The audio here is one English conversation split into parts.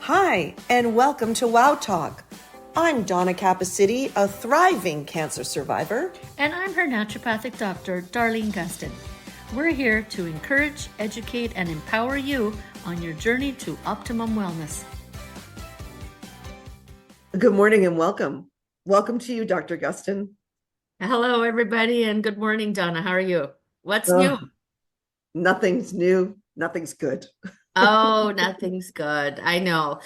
Hi, and welcome to Wow Talk. I'm Donna Cappuccitti, a thriving cancer survivor. And I'm her naturopathic doctor, Darlene Gustin. We're here to encourage, educate, and empower you on your journey to optimum wellness. Good morning and welcome. Welcome to you, Dr. Gustin. Hello, everybody, and good morning, Donna. How are you? What's new? Nothing's new. Nothing's good. Oh, nothing's good. I know.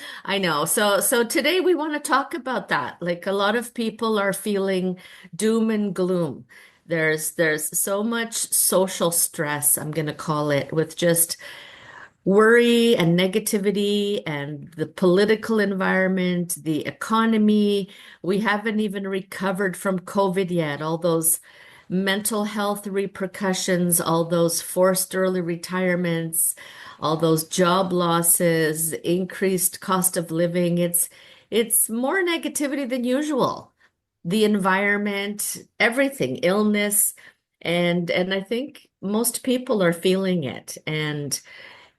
So today we want to talk about that. Like a lot of people are feeling doom and gloom. There's so much social stress, I'm going to call it, with just worry and negativity and the political environment, the economy. We haven't even recovered from COVID yet. All those mental health repercussions, all those forced early retirements, all those job losses, increased cost of living. It's more negativity than usual. The environment, everything, illness, and I think most people are feeling it. And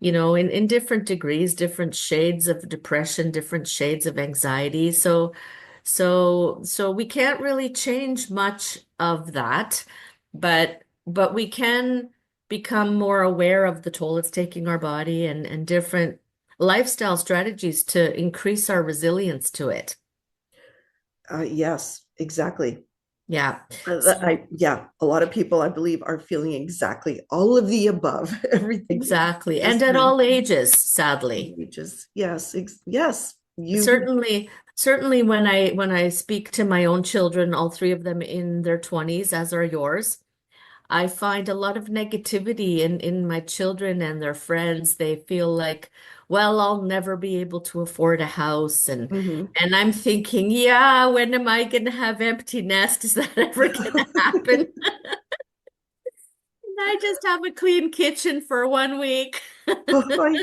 in different degrees, different shades of depression, different shades of anxiety. So we can't really change much of that, but we can become more aware of the toll it's taking our body and different lifestyle strategies to increase our resilience to it. Yes, exactly. Yeah. So A lot of people, I believe, are feeling exactly all of the above. Everything exactly. just And at all ages, sadly. just yes. You Certainly when I speak to my own children, all three of them in their 20s, as are yours, I find a lot of negativity in my children and their friends. They feel like, well, I'll never be able to afford a house, and Mhm. and I'm thinking, yeah, when am I going to have empty nest? Is that ever going to happen? And I just have a clean kitchen for 1 week. Oh, I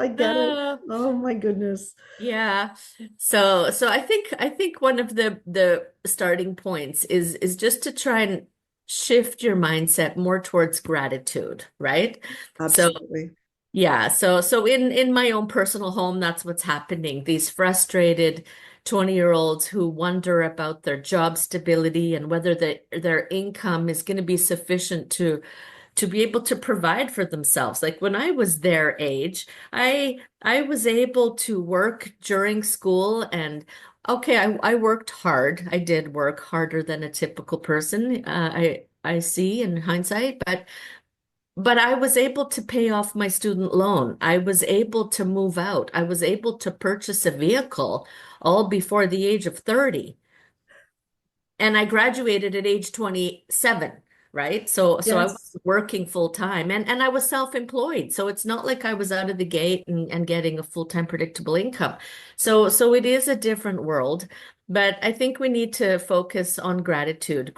get it. Oh. Oh my goodness. Yeah. So I think one of the starting points is just to try and shift your mindset more towards gratitude, right? So Absolutely. yeah, so in my own personal home, that's what's happening. These frustrated 20-year-olds who wonder about their job stability and whether their income is going to be sufficient to be able to provide for themselves. Like when I was their age, I was able to work during school and okay, I worked hard. I did work harder than a typical person. I see in hindsight, but I was able to pay off my student loan. I was able to move out. I was able to purchase a vehicle all before the age of 30. And I graduated at age 27, right? So I Yes. was working full time and I was self-employed. So it's not like I was out of the gate and getting a full-time predictable income. So it is a different world, but I think we need to focus on gratitude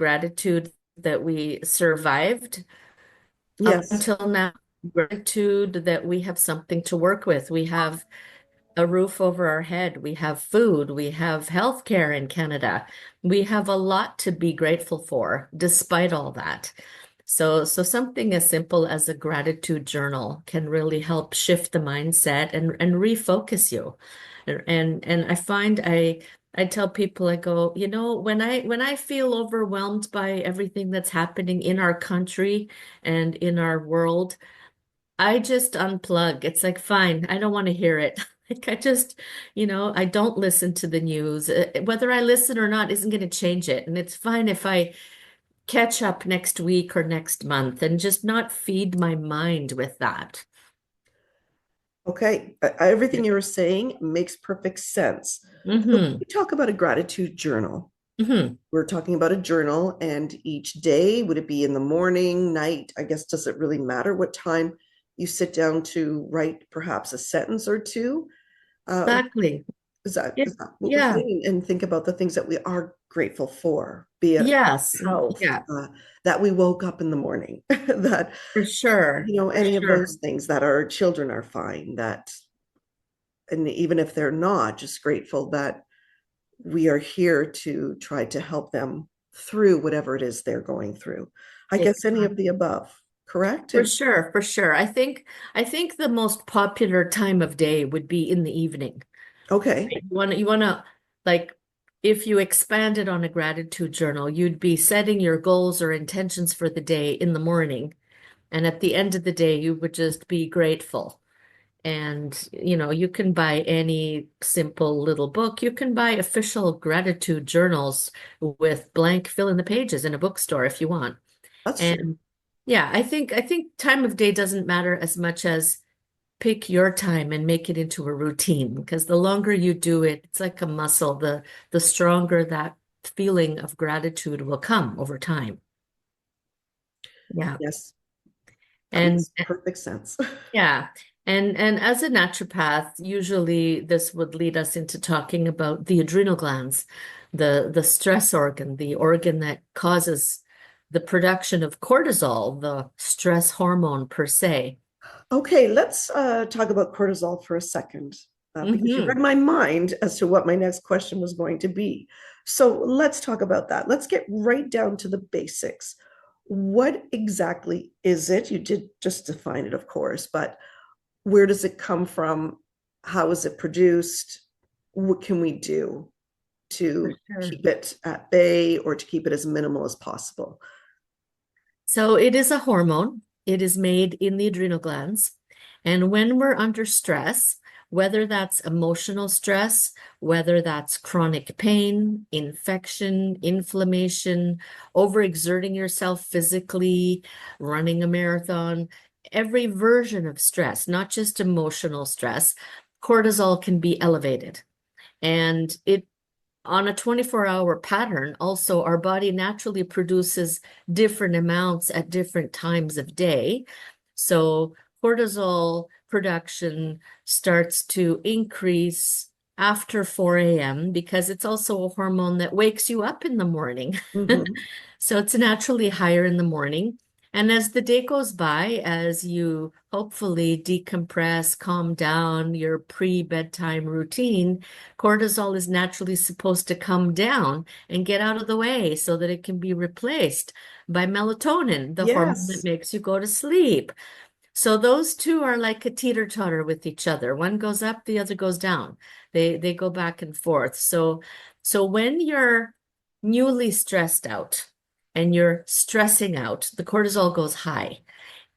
that we survived up Yes. until now, gratitude that we have something to work with. We have a roof over our head. We have food. We have healthcare in Canada. We have a lot to be grateful for, despite all that. So something as simple as a gratitude journal can really help shift the mindset and refocus you. And I find I tell people, I go, when I feel overwhelmed by everything that's happening in our country and in our world, I just unplug. It's like, fine, I don't want to hear it. Like I don't listen to the news. Whether I listen or not isn't going to change it. And it's fine if I catch up next week or next month and just not feed my mind with that. Okay. Yeah. Everything you were saying makes perfect sense. So Mm-hmm. we talk about a gratitude journal. Mm-hmm. We're talking about a journal, and each day, would it be in the morning, night? I guess, does it really matter what time you sit down to write perhaps a sentence or two? Uh, Exactly. Yeah. is that what we're Yeah. saying? And think about the things that we are grateful for, be it Yes. health, Yeah. that we woke up in the morning, that, For sure. For any of sure. those things, that our children are fine, that, and even if they're not, just grateful that we are here to try to help them through whatever it is they're going through. I guess any of Exactly. the above. correct? For sure, for sure. I think the most popular time of day would be in the evening. Okay, You wanna like if you expanded on a gratitude journal, you'd be setting your goals or intentions for the day in the morning. And at the end of the day, you would just be grateful. And, you can buy any simple little book. You can buy official gratitude journals with blank fill in the pages in a bookstore if you want. that's true. And yeah, I think time of day doesn't matter as much as pick your time and make it into a routine because the longer you do it, it's like a muscle. The stronger that feeling of gratitude will come over time. Yeah. Yes, that And makes perfect sense. yeah. And as a naturopath, usually this would lead us into talking about the adrenal glands, the stress organ, the organ that causes the production of cortisol, the stress hormone per se. Okay, let's talk about cortisol for a second, because you read Hmm. my mind as to what my next question was going to be. So let's talk about that. Let's get right down to the basics. What exactly is it? You did just define it, of course, but where does it come from? How is it produced? What can we do For to sure. keep it at bay or to keep it as minimal as possible? So it is a hormone. It is made in the adrenal glands. And when we're under stress, whether that's emotional stress, whether that's chronic pain, infection, inflammation, overexerting yourself physically, running a marathon, every version of stress, not just emotional stress, cortisol can be elevated. And it on a 24-hour pattern, also, our body naturally produces different amounts at different times of day. So cortisol production starts to increase after 4 a.m. because it's also a hormone that wakes you up in the morning. Mhm. So it's naturally higher in the morning. And as the day goes by, as you hopefully decompress, calm down your pre-bedtime routine, cortisol is naturally supposed to come down and get out of the way so that it can be replaced by melatonin, the hormone that Yes. makes you go to sleep. So those two are like a teeter-totter with each other. One goes up, the other goes down. They go back and forth. So when you're newly stressed out and you're stressing out, the cortisol goes high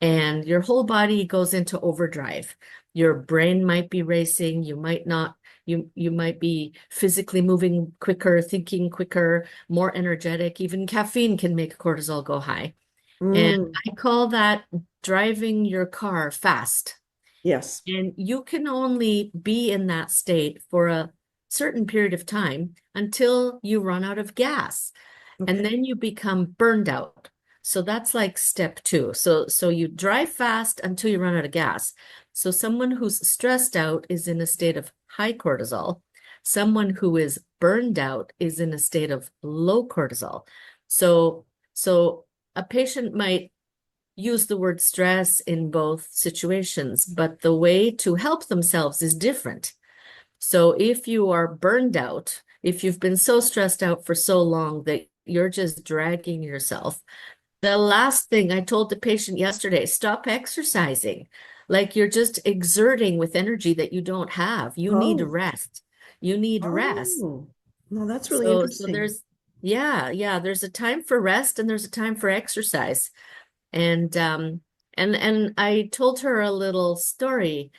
and your whole body goes into overdrive. Your brain might be racing, you might not, you might be physically moving quicker, thinking quicker, more energetic. Even caffeine can make cortisol go high. And Mm, I call that driving your car fast. yes. And you can only be in that state for a certain period of time until you run out of gas. And Okay. then you become burned out. So that's like step two. So you drive fast until you run out of gas. So someone who's stressed out is in a state of high cortisol. Someone who is burned out is in a state of low cortisol. So a patient might use the word stress in both situations, but the way to help themselves is different. So if you are burned out, if you've been so stressed out for so long that you're just dragging yourself, the last thing I told the patient yesterday, stop exercising. Like you're just exerting with energy that you don't have. You need Oh, rest. You need rest. oh. No, that's really So interesting. there's, yeah, there's a time for rest and there's a time for exercise. And and I told her a little story,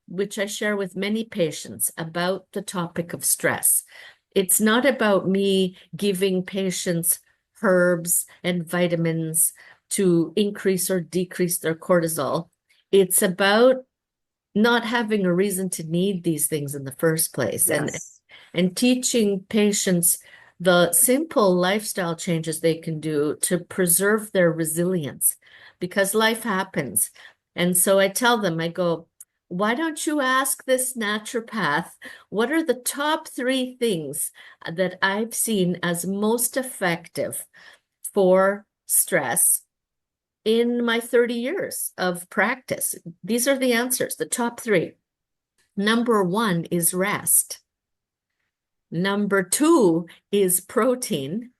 which I share with many patients about the topic of stress. It's not about me giving patients herbs and vitamins to increase or decrease their cortisol. It's about not having a reason to need these things in the first place Yes. and teaching patients the simple lifestyle changes they can do to preserve their resilience because life happens. And so I tell them, I go, why don't you ask this naturopath, what are the top three things that I've seen as most effective for stress in my 30 years of practice? These are the answers, the top three. Number one is rest. Number two is protein.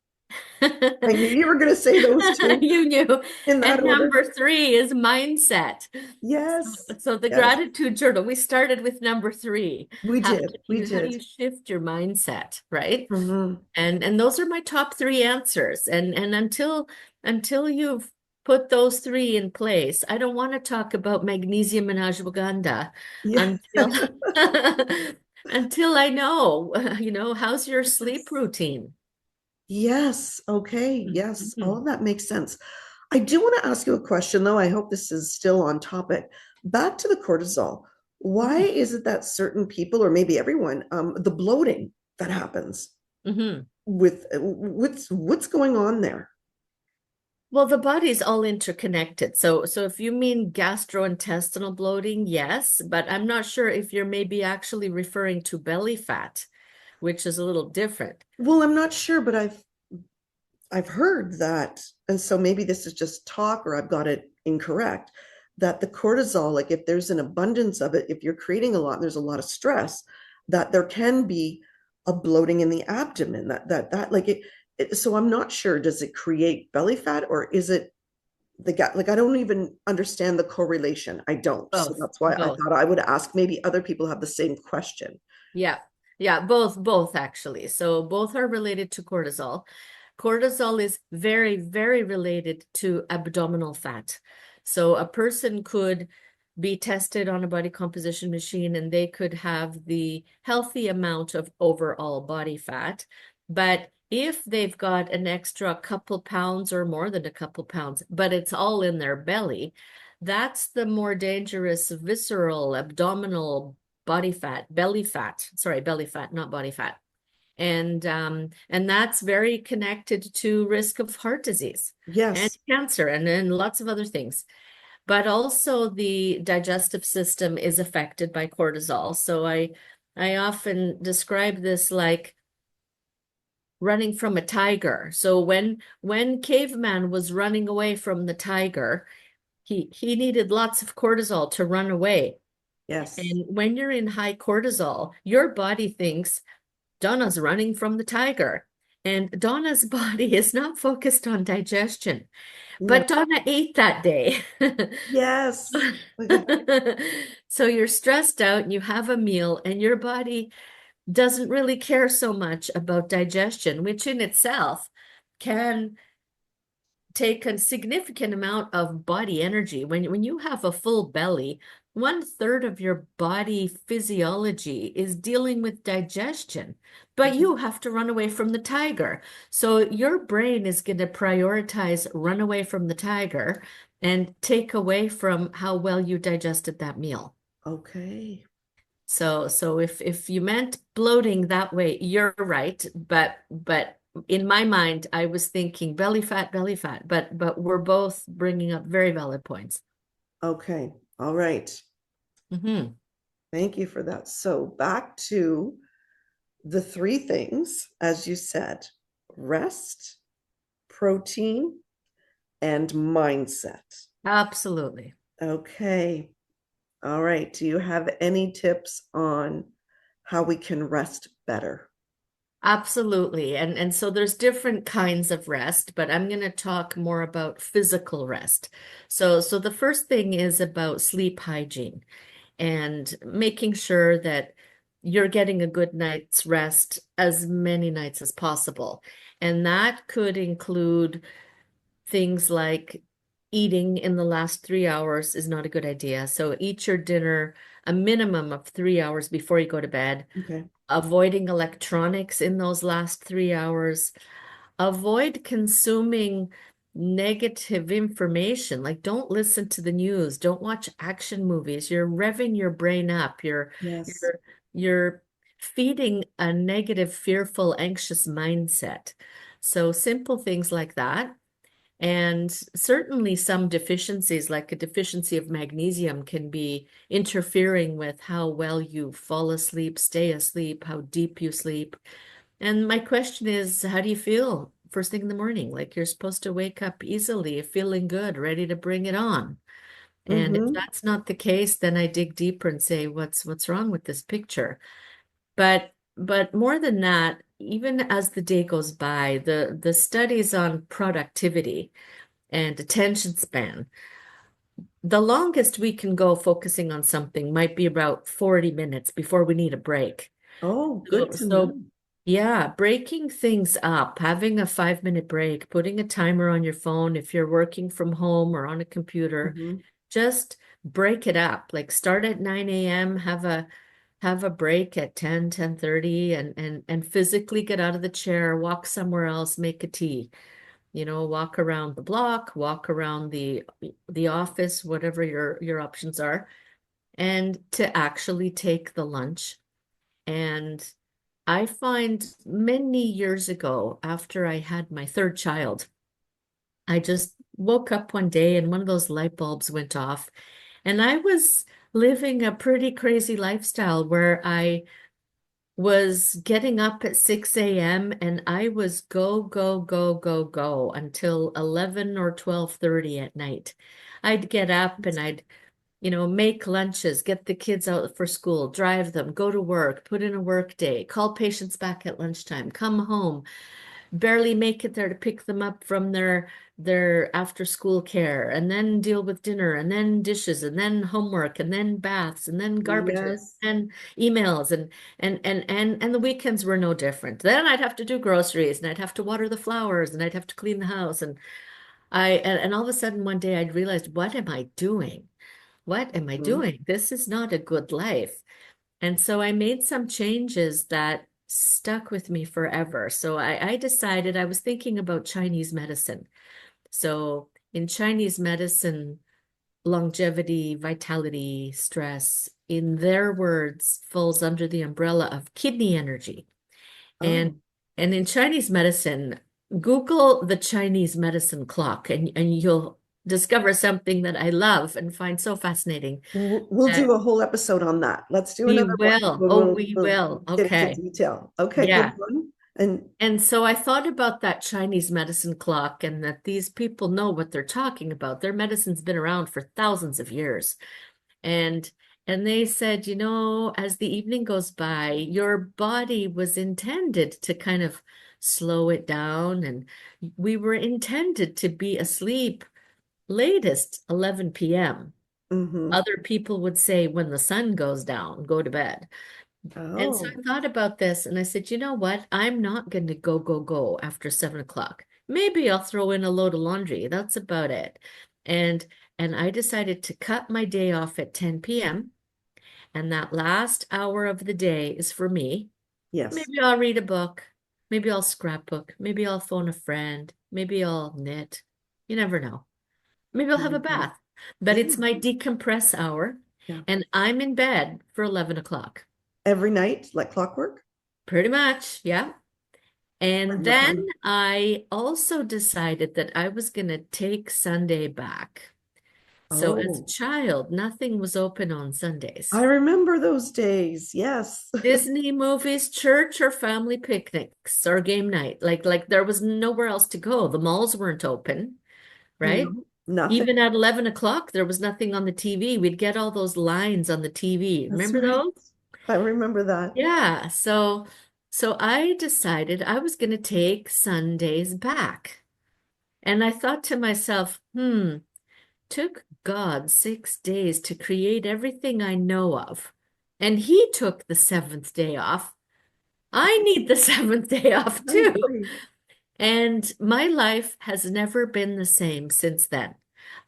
I knew you were going to say those two You knew. in that And order. number three is mindset. Yes, So the yes, gratitude journal, we started with number three. we did. We How do did. you shift your mindset, right? Hmm. And those are my top three answers. And until you've put those three in place, I don't want to talk about magnesium and ashwagandha Yeah. until until I know, how's your sleep routine? Yes. Okay. Yes. All Mhm. of that makes sense. I do want to ask you a question, though. I hope this is still on topic. Back to the cortisol. Why Mhm. is it that certain people, or maybe everyone, the bloating that happens Mhm. with what's going on there? Well, the body's all interconnected. So if you mean gastrointestinal bloating, yes, but I'm not sure if you're maybe actually referring to belly fat, which is a little different. Well, I'm not sure, but I've heard that, and so maybe this is just talk or I've got it incorrect, that the cortisol, like if there's an abundance of it, if you're creating a lot, and there's a lot of stress, that there can be a bloating in the abdomen. That like so I'm not sure. Does it create belly fat or is it the gut? Like I don't even understand the correlation. I don't. So Both, that's why I both. thought I would ask. Maybe other people have the same question. Yeah. Yeah, both actually. So both are related to cortisol. Cortisol is very, very related to abdominal fat. So a person could be tested on a body composition machine and they could have the healthy amount of overall body fat. But if they've got an extra couple pounds or more than a couple pounds, but it's all in their belly, that's the more dangerous visceral abdominal body fat, belly fat, sorry, belly fat, not body fat. And that's very connected to risk of heart disease and Yes. cancer and lots of other things. But also the digestive system is affected by cortisol. So I often describe this like running from a tiger. So when caveman was running away from the tiger, he needed lots of cortisol to run away. Yes. And when you're in high cortisol, your body thinks Donna's running from the tiger. And Donna's body is not focused on digestion, No. but Donna ate that day. Yes. Like, So you're stressed out and you have a meal, and your body doesn't really care so much about digestion, which in itself can take a significant amount of body energy. When you have a full belly, 1/3 of your body physiology is dealing with digestion, but you have to run away from the tiger. So your brain is going to prioritize run away from the tiger and take away from how well you digested that meal. okay. So if you meant bloating that way, you're right. But in my mind, I was thinking belly fat, belly fat. But we're both bringing up very valid points. Okay. All right. Hmm. Thank you for that. So back to the three things, as you said, rest, protein, and mindset. Absolutely. Okay. All right. Do you have any tips on how we can rest better? Absolutely. And so there's different kinds of rest, but I'm going to talk more about physical rest. So the first thing is about sleep hygiene and making sure that you're getting a good night's rest as many nights as possible. And that could include things like eating in the last 3 hours is not a good idea. So eat your dinner a minimum of 3 hours before you go to bed. Okay. Avoiding electronics in those last 3 hours. Avoid consuming negative information. Like, don't listen to the news. Don't watch action movies. You're revving your brain up. Yes. You're feeding a negative, fearful, anxious mindset. So simple things like that. And certainly some deficiencies, like a deficiency of magnesium, can be interfering with how well you fall asleep, stay asleep, how deep you sleep. And my question is, how do you feel first thing in the morning? Like you're supposed to wake up easily, feeling good, ready to bring it on. And if Mm-hmm. that's not the case, then I dig deeper and say, what's wrong with this picture? But more than that, even as the day goes by, the studies on productivity and attention span, the longest we can go focusing on something might be about 40 minutes before we need a break. Oh, good So, to know. so yeah, breaking things up, having a 5 minute break, putting a timer on your phone if you're working from home or on a computer, Mhm. just break it up. Like start at 9 a.m., have a break at 10, 10:30, and physically get out of the chair, walk somewhere else, make a tea. Walk around the block, walk around the office, whatever your options are, and to actually take the lunch. And I find many years ago, after I had my third child, I just woke up one day and one of those light bulbs went off. And I was living a pretty crazy lifestyle where I was getting up at 6 a.m. and I was go, go, go, go, go until 11 or 12:30 at night. I'd get up and I'd make lunches, get the kids out for school, drive them, go to work, put in a work day, call patients back at lunchtime, come home, barely make it there to pick them up from their after school care, and then deal with dinner, and then dishes, and then homework, and then baths, and then garbages, Yes. and emails, and the weekends were no different. Then I'd have to do groceries, and I'd have to water the flowers, and I'd have to clean the house, and all of a sudden one day I'd realized, what am I doing? What am I Mhm. doing? This is not a good life. And so I made some changes that stuck with me forever. So I decided I was thinking about Chinese medicine. So in Chinese medicine, longevity, vitality, stress, in their words, falls under the umbrella of kidney energy. And Oh, and in Chinese medicine, Google the Chinese medicine clock and you'll discover something that I love and find so fascinating. we'll That do a whole episode on that. Let's do we another one. will. We'll, Oh, we'll, we we'll will. get into Okay. detail. Okay, good Yeah. one. And And so I thought about that Chinese medicine clock and that these people know what they're talking about. Their medicine's been around for thousands of years. And and they said, as the evening goes by, your body was intended to kind of slow it down, and we were intended to be asleep latest 11 p.m. mhm. Other people would say when the sun goes down, go to bed. And so Oh, I thought about this and I said, you know what? I'm not going to go, go, go after 7 o'clock. Maybe I'll throw in a load of laundry. That's about it. And and I decided to cut my day off at 10 p.m. And that last hour of the day is for me. yes. Maybe I'll read a book. Maybe I'll scrapbook. Maybe I'll phone a friend. Maybe I'll knit. You never know. Maybe I'll have a Mhm. bath. But it's Yeah, my decompress hour. yeah. And I'm in bed for 11 o'clock. Every night, like clockwork. Pretty much, yeah. And then Wonderful. I also decided that I was going to take Sunday back. So as a Oh, child, nothing was open on I Sundays. remember those days. Yes. Disney movies, church or family picnics or game night. Like there was nowhere else to go. The malls weren't open, right? No, nothing. Even at 11 o'clock, there was nothing on the TV. We'd get all those lines on the TV. That's Remember right. those? I remember that. Yeah. So I decided I was going to take Sundays back. And I thought to myself, took God 6 days to create everything I know of. And he took the seventh day off. I need the seventh day off I too. agree. And my life has never been the same since then.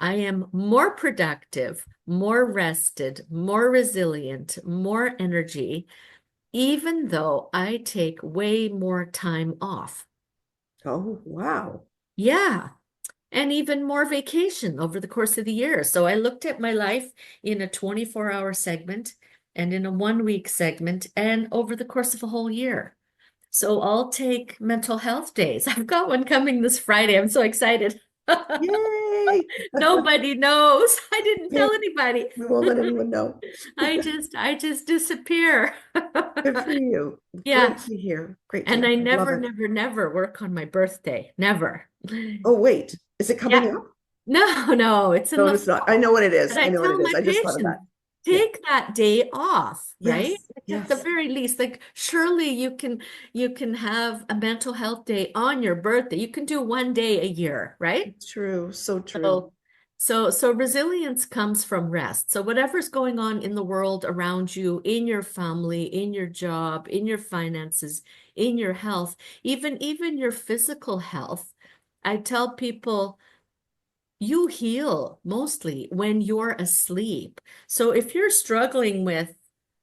I am more productive, more rested, more resilient, more energy, even though I take way more time off. Oh, wow. Yeah. And even more vacation over the course of the year. So I looked at my life in a 24-hour segment and in a 1 week segment and over the course of a whole year. So I'll take mental health days. I've got one coming this Friday. I'm so excited. Yay. Nobody knows. I didn't tell Okay, anybody. we won't let anyone know. I just disappear. Good for you. Yeah. Great to hear. Great to And hear. I I love never, it. never, never work on my birthday. Never. Oh, wait. Is it coming Yeah. up? No, no, it's in No, the it's not. I know fall. what it is. But I I know what it tell is. my I just thought of that. patients, Yeah. take that day off, right? Yes. Like at the Yes. very least, like surely you can have a mental health day on your birthday. You can do one day a year, right? True. So true. So, so resilience comes from rest. So whatever's going on in the world around you, in your family, in your job, in your finances, in your health, even your physical health, I tell people you heal mostly when you're asleep. So if you're struggling with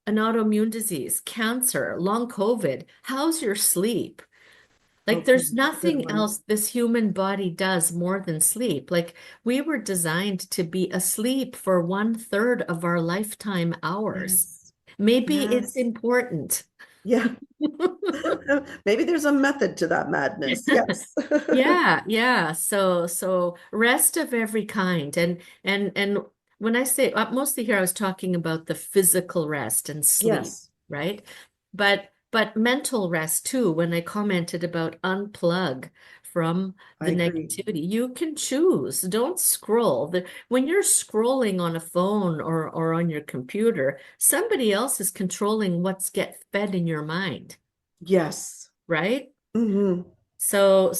an autoimmune disease, cancer, long COVID, how's your sleep? Like Okay. there's Good nothing one. else this human body does more than sleep. Like we were designed to be asleep for 1/3 of our lifetime hours. Yes. Maybe it's Yes. important. Yeah. Maybe there's a method to that madness. Yes. Yeah, yeah. So rest of every kind. And when I say mostly here I was talking about the physical rest and sleep, Yes. right? But mental rest too, when I commented about unplug from I the agree. negativity, you can choose. Don't scroll. When you're scrolling on a phone or on your computer, somebody else is controlling what's get fed in your mind, Yes. right? Hmm. So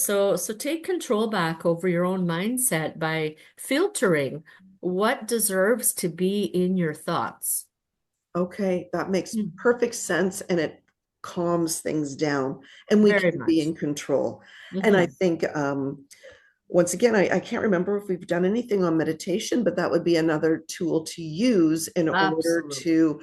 take control back over your own mindset by filtering what deserves to be in your thoughts. Okay, that makes Mm. perfect sense and it calms things down and we Very can be in much. control. And I Hmm. think once again, I can't remember if we've done anything on meditation, but that would be another tool to use in order Absolutely.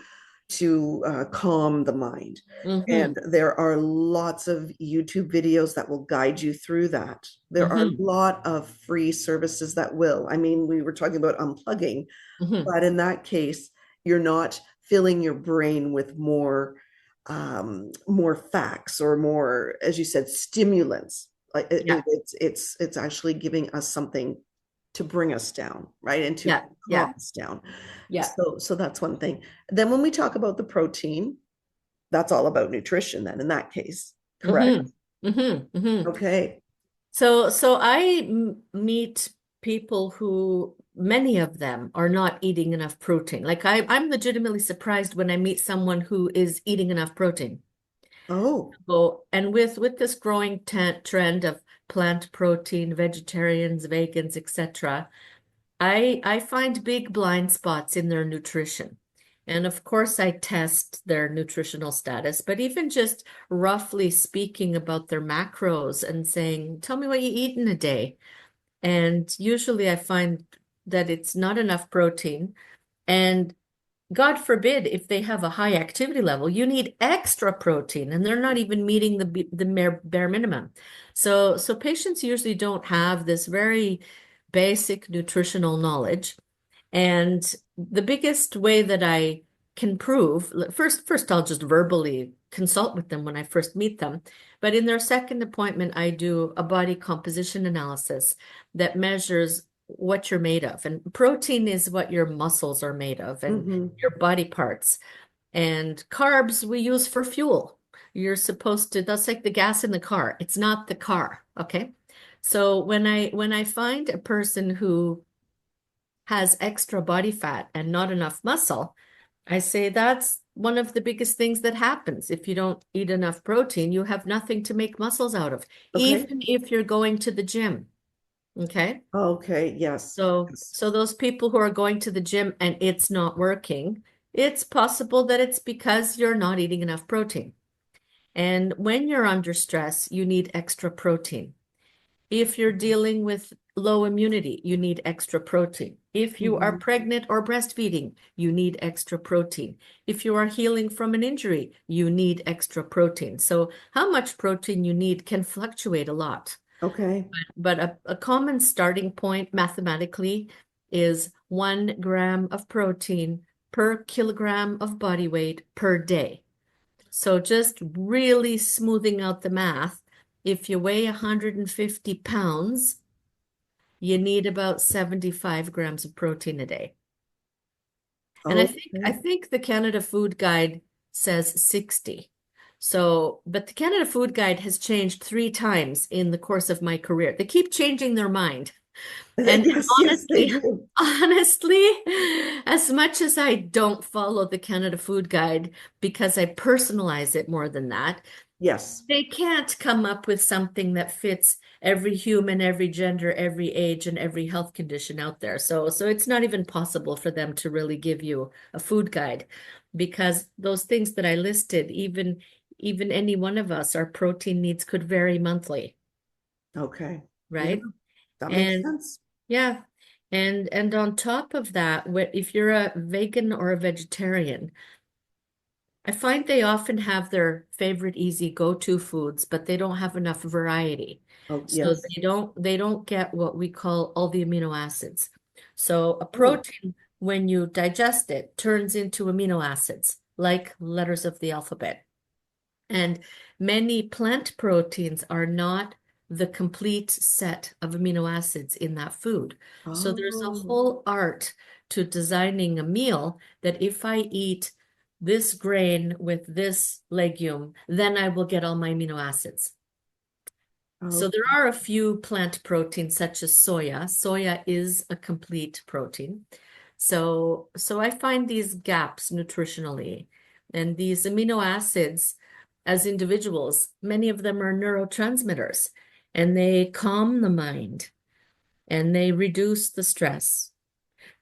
to calm the mind. And Hmm. there are lots of YouTube videos that will guide you through that. There are a Hmm. lot of free services that will. I mean, we were talking about unplugging, Hmm. but in that case, you're not filling your brain with more facts or more, as you said, stimulants. Like Yeah. it's actually giving us something to bring us down, right? And to Yeah. calm Yeah. us down. Yeah. So that's one thing. Then when we talk about the protein, that's all about nutrition then in that case, correct? Hmm. Hmm. Hmm. Okay. So I meet people who many of them are not eating enough protein. Like I'm legitimately surprised when I meet someone who is eating enough protein. Oh, So, and with this growing trend of plant protein, vegetarians, vegans, etc., I find big blind spots in their nutrition. And of course, I test their nutritional status, but even just roughly speaking about their macros and saying, tell me what you eat in a day. And usually I find that it's not enough protein. And God forbid if they have a high activity level, you need extra protein, and they're not even meeting the bare minimum. So patients usually don't have this very basic nutritional knowledge. And the biggest way that I can prove, first I'll just verbally consult with them when I first meet them. But in their second appointment, I do a body composition analysis that measures what you're made of. And protein is what your muscles are made of and mm-hmm. your body parts. And carbs we use for fuel. You're supposed to, that's like the gas in the car. It's not the car, okay? So when I find a person who has extra body fat and not enough muscle, I say that's one of the biggest things that happens. If you don't eat enough protein, you have nothing to make muscles out of, Okay. even if you're going to the gym. Okay. Okay. Yes. So, Yes. so those people who are going to the gym and it's not working, it's possible that it's because you're not eating enough protein. And when you're under stress, you need extra protein. If you're dealing with low immunity, you need extra protein. If you are Mhm. pregnant or breastfeeding, you need extra protein. If you are healing from an injury, you need extra protein. So how much protein you need can fluctuate a lot. Okay. But a common starting point mathematically is 1 gram of protein per kilogram of body weight per day. So just really smoothing out the math, if you weigh 150 pounds, you need about 75 grams of protein a day. And I Okay. think the Canada Food Guide says 60. So, but the Canada Food Guide has changed 3 times in the course of my career. They keep changing their mind. And Yes, yes, they honestly, do. honestly, as much as I don't follow the Canada Food Guide because I personalize it more than that, Yes. they can't come up with something that fits every human, every gender, every age, and every health condition out there. So it's not even possible for them to really give you a food guide because those things that I listed, even any one of us, our protein needs could vary monthly, Okay. Yeah, right? that makes And sense. yeah, and on top of that, if you're a vegan or a vegetarian, I find they often have their favorite easy go-to foods, but they don't have enough variety. Oh, So yes. they don't get what we call all the amino acids. So a Oh, protein, when you digest it, turns into amino acids, like letters of the alphabet. And many plant proteins are not the complete set of amino acids in that food. So there's a oh, whole art to designing a meal that if I eat this grain with this legume, then I will get all my amino acids. So oh, there are a few plant proteins such as soya. Soya is a complete protein. So I find these gaps nutritionally and these amino acids as individuals, many of them are neurotransmitters and they calm the mind and they reduce the stress.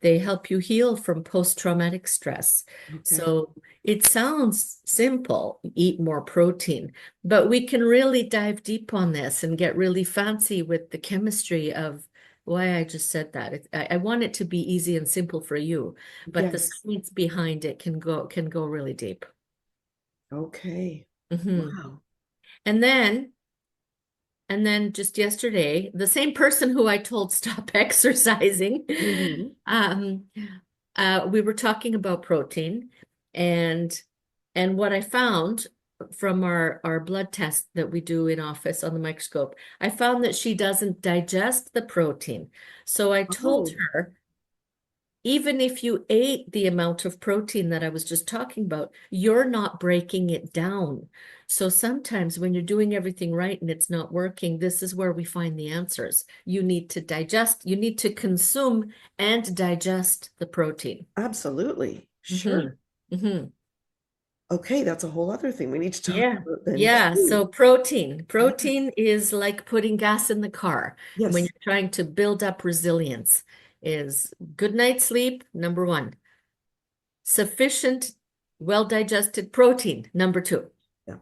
They help you heal from post-traumatic stress. okay. So it sounds simple, eat more protein, but we can really dive deep on this and get really fancy with the chemistry of why I just said that. I want it to be easy and simple for you, but the Yes. science behind it can go really deep. Okay. Mhm. Wow. And then and then just yesterday, the same person who I told stop exercising, Hmm. um, we were talking about protein and what I found from our blood test that we do in office on the microscope, I found that she doesn't digest the protein. So I told Oh, her even if you ate the amount of protein that I was just talking about, you're not breaking it down. So sometimes when you're doing everything right and it's not working, this is where we find the answers. You need to digest, you need to consume and digest the protein. absolutely. Sure. Hmm. Hmm. Okay, that's a whole other thing we need to talk Yeah. about then Yeah. too. So protein. Yes. Protein is like putting gas in the car when Yes. you're trying to build up resilience, is good night's sleep, number one. Sufficient, well-digested protein, number two. Yeah.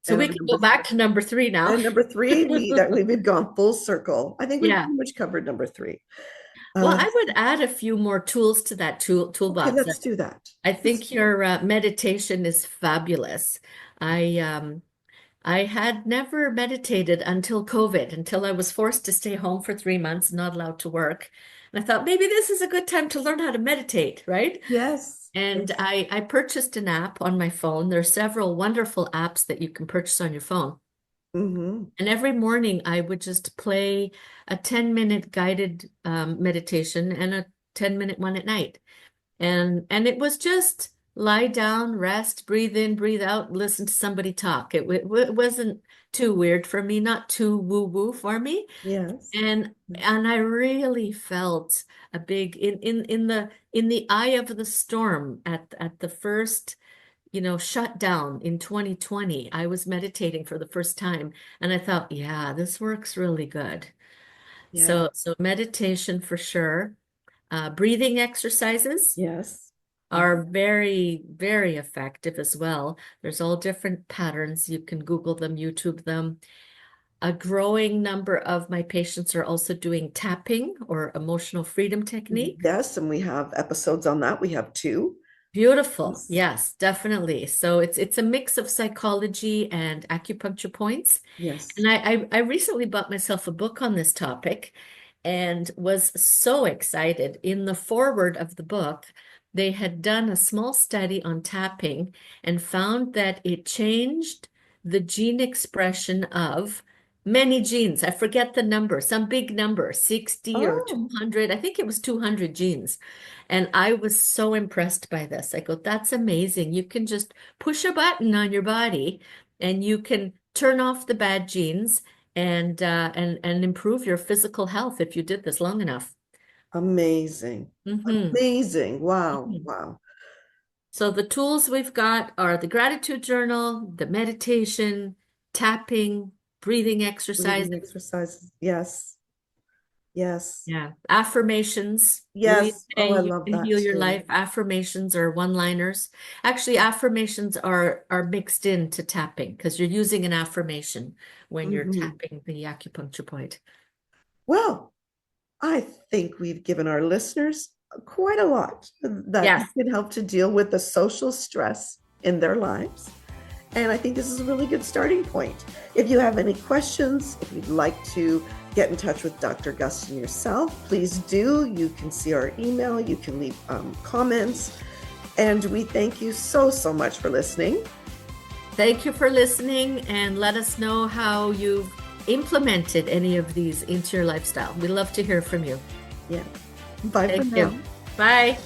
So And we our can number go back to number three now. and number three, we've gone full circle. I think we've Yeah. pretty much covered number three. Well, Uh, I would add a few more tools to that okay, toolbox. let's do that. I Let's think your meditation is fabulous. I I had never meditated until COVID, until I was forced to stay home for 3 months, not allowed to work. And I thought maybe this is a good time to learn how to meditate, right? yes. And Yes. I purchased an app on my phone. There are several wonderful apps that you can purchase on your phone. Hmm. And every morning I would just play a 10-minute guided meditation and a 10-minute one at night. And it was just lie down, rest, breathe in, breathe out, listen to somebody talk. It wasn't too weird for me, not too woo-woo for me. Yes. And I really felt a big in the eye of the storm at the first, shutdown in 2020. I was meditating for the first time and I thought, yeah, this works really good. Yeah. So meditation for sure. Breathing exercises Yes. are very, very effective as well. There's all different patterns. You can Google them, YouTube them. A growing number of my patients are also doing tapping or emotional freedom technique. Yes. And we have episodes on that. We have two. Beautiful. Yes. Yes, definitely. So it's a mix of psychology and acupuncture points. Yes. And I recently bought myself a book on this topic and was so excited. In the foreword of the book, they had done a small study on tapping and found that it changed the gene expression of many genes. I forget the number, some big number, 60 or Oh, 200. I think it was 200 genes. And I was so impressed by this. I go, that's amazing. You can just push a button on your body and you can turn off the bad genes and improve your physical health if you did this long enough. Amazing. Hmm. Amazing. Wow. Hmm. Wow. So the tools we've got are the gratitude journal, the meditation, tapping, breathing Breathing exercises. exercises. Yes. Yes. Yeah. Affirmations. You Yes. say Oh, I you love can that heal your too. life. Affirmations are one-liners. Actually, affirmations are mixed into tapping because you're using an affirmation when you're Hmm. tapping the acupuncture point. Well, I think we've given our listeners quite a lot that Yes. can help to deal with the social stress in their lives. And I think this is a really good starting point. If you have any questions, if you'd like to get in touch with Dr. Gustin yourself, please do. You can see our email, you can leave comments. And we thank you so, so much for listening. Thank you for listening and let us know how you've implemented any of these into your lifestyle. We'd love to hear from you. Yeah. Bye for Thank now. you. Bye.